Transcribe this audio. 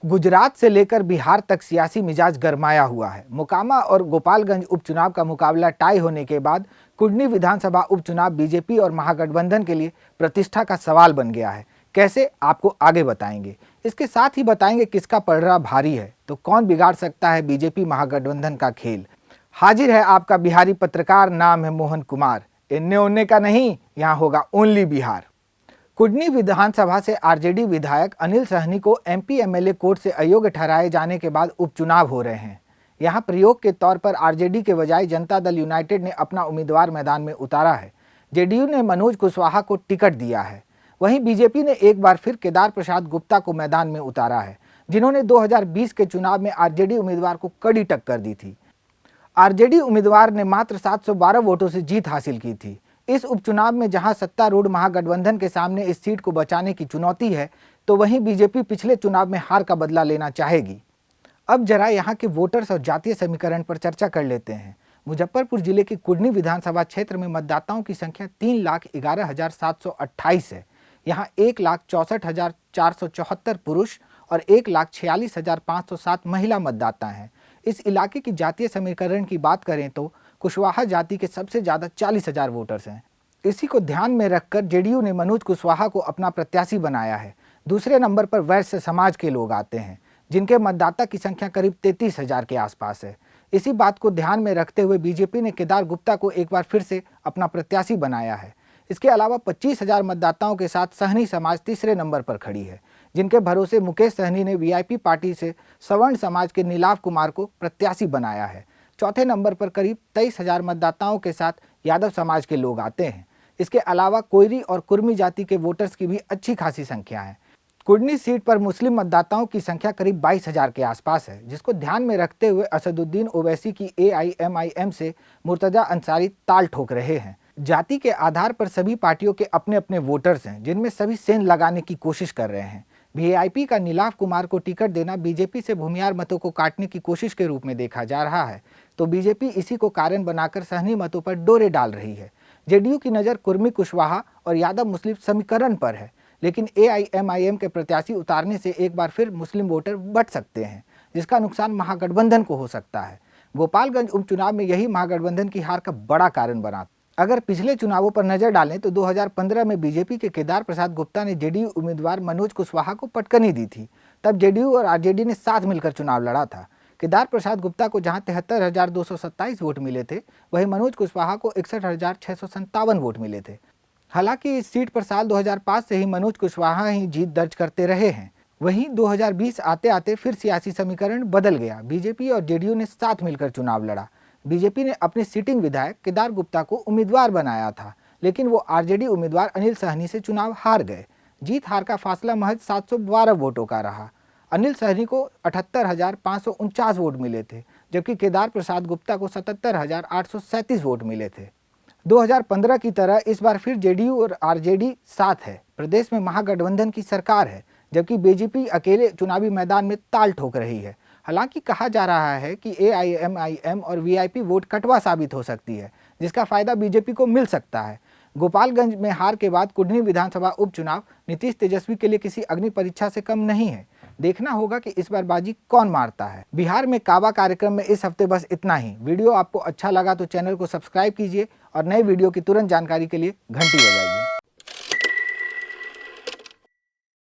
गुजरात से लेकर बिहार तक सियासी मिजाज गरमाया हुआ है। मोकामा और गोपालगंज उपचुनाव का मुकाबला टाई होने के बाद कुडनी विधानसभा उपचुनाव बीजेपी और महागठबंधन के लिए प्रतिष्ठा का सवाल बन गया है। कैसे, आपको आगे बताएंगे। इसके साथ ही बताएंगे किसका पलड़ा भारी है, तो कौन बिगाड़ सकता है बीजेपी महागठबंधन का खेल। हाजिर है आपका बिहारी पत्रकार, नाम है मोहन कुमार। इन्ने उन्ने का नहीं, यहाँ होगा ओनली बिहार। कुडनी विधानसभा से आरजेडी विधायक अनिल सहनी को एमपी एमएलए कोर्ट से अयोग्य ठहराए जाने के बाद उपचुनाव हो रहे हैं। यहां प्रयोग के तौर पर आरजेडी के बजाय जनता दल यूनाइटेड ने अपना उम्मीदवार मैदान में उतारा है। जेडीयू ने मनोज कुशवाहा को टिकट दिया है। वहीं बीजेपी ने एक बार फिर केदार प्रसाद गुप्ता को मैदान में उतारा है, जिन्होंने 2020 के चुनाव में आरजेडी उम्मीदवार को कड़ी टक्कर दी थी। आरजेडी उम्मीदवार ने मात्र 712 वोटों से जीत हासिल की थी। इस उपचुनाव में जहां सत्तारूढ़ महागठबंधन के सामने इस सीट को बचाने की चुनौती है, तो वहीं बीजेपी पिछले चुनाव में हार का बदला लेना चाहेगी। अब जरा यहां के वोटर्स और जातीय समीकरण पर चर्चा कर लेते हैं। मुजफ्फरपुर जिले की कुडनी विधानसभा क्षेत्र में मतदाताओं की संख्या 3,11,728 है। यहाँ 1,64,474 पुरुष और 1,46,507 महिला मतदाता हैं। इस इलाके की जातीय समीकरण की बात करें तो कुशवाहा जाति के सबसे ज़्यादा 40,000 वोटर्स हैं। इसी को ध्यान में रखकर जेडीयू ने मनोज कुशवाहा को अपना प्रत्याशी बनाया है। दूसरे नंबर पर वैश्य समाज के लोग आते हैं, जिनके मतदाता की संख्या करीब 33,000 के आसपास है। इसी बात को ध्यान में रखते हुए बीजेपी ने केदार गुप्ता को एक बार फिर से अपना प्रत्याशी बनाया है। इसके अलावा 25,000 मतदाताओं के साथ सहनी समाज तीसरे नंबर पर खड़ी है, जिनके भरोसे मुकेश सहनी ने वीआईपी पार्टी से सवर्ण समाज के नीलाव कुमार को प्रत्याशी बनाया है। चौथे नंबर पर करीब 23,000 मतदाताओं के साथ यादव समाज के लोग आते हैं। इसके अलावा कोयरी और कुर्मी जाति के वोटर्स की भी अच्छी खासी संख्या है। कुडनी सीट पर मुस्लिम मतदाताओं की संख्या करीब 22,000 के आसपास है, जिसको ध्यान में रखते हुए असदुद्दीन ओवैसी की एआईएमआईएम से मुर्तजा अंसारी ताल ठोक रहे हैं। जाति के आधार पर सभी पार्टियों के अपने अपने वोटर्स हैं, जिनमें सभी सेंध लगाने की कोशिश कर रहे हैं। वीआईपी का नीलाव कुमार को टिकट देना बीजेपी से भूमियार मतों को काटने की कोशिश के रूप में देखा जा रहा है, तो बीजेपी इसी को कारण बनाकर सहनी मतों पर डोरे डाल रही है। जेडीयू की नज़र कुर्मी कुशवाहा और यादव मुस्लिम समीकरण पर है, लेकिन एआईएमआईएम के प्रत्याशी उतारने से एक बार फिर मुस्लिम वोटर बट सकते हैं, जिसका नुकसान महागठबंधन को हो सकता है। गोपालगंज उपचुनाव में यही महागठबंधन की हार का बड़ा कारण बना। अगर पिछले चुनावों पर नजर डालें तो 2015 में बीजेपी के केदार प्रसाद गुप्ता ने जेडीयू उम्मीदवार मनोज कुशवाहा को पटकनी दी थी। तब जेडीयू और आरजेडी ने साथ मिलकर चुनाव लड़ा था। केदार प्रसाद गुप्ता को जहां 73,227 वोट मिले थे, वहीं मनोज कुशवाहा को 61,657 वोट मिले थे। हालांकि इस सीट पर साल 2005 से ही मनोज कुशवाहा ही जीत दर्ज करते रहे हैं। वहीं 2020 आते आते फिर सियासी समीकरण बदल गया। बीजेपी और जेडीयू ने साथ मिलकर चुनाव लड़ा। बीजेपी ने अपने सिटिंग विधायक केदार गुप्ता को उम्मीदवार बनाया था, लेकिन वो आरजेडी उम्मीदवार अनिल सहनी से चुनाव हार गए। जीत हार का फासला महज 712 वोटों का रहा। अनिल सहनी को 78,549 वोट मिले थे, जबकि केदार प्रसाद गुप्ता को 77,837 वोट मिले थे। 2015 की तरह इस बार फिर जेडीयू और आरजेडी साथ है। प्रदेश में महागठबंधन की सरकार है, जबकि बीजेपी अकेले चुनावी मैदान में ताल ठोक रही है। हालांकि कहा जा रहा है कि एआईएमआईएम और वीआईपी वोट कटवा साबित हो सकती है, जिसका फायदा बीजेपी को मिल सकता है। गोपालगंज में हार के बाद कुडनी विधानसभा उपचुनाव नीतीश तेजस्वी के लिए किसी अग्नि परीक्षा से कम नहीं है। देखना होगा कि इस बार बाजी कौन मारता है। बिहार में काबा कार्यक्रम में इस हफ्ते बस इतना ही। वीडियो आपको अच्छा लगा तो चैनल को सब्सक्राइब कीजिए और नए वीडियो की तुरंत जानकारी के लिए घंटी बजाइए।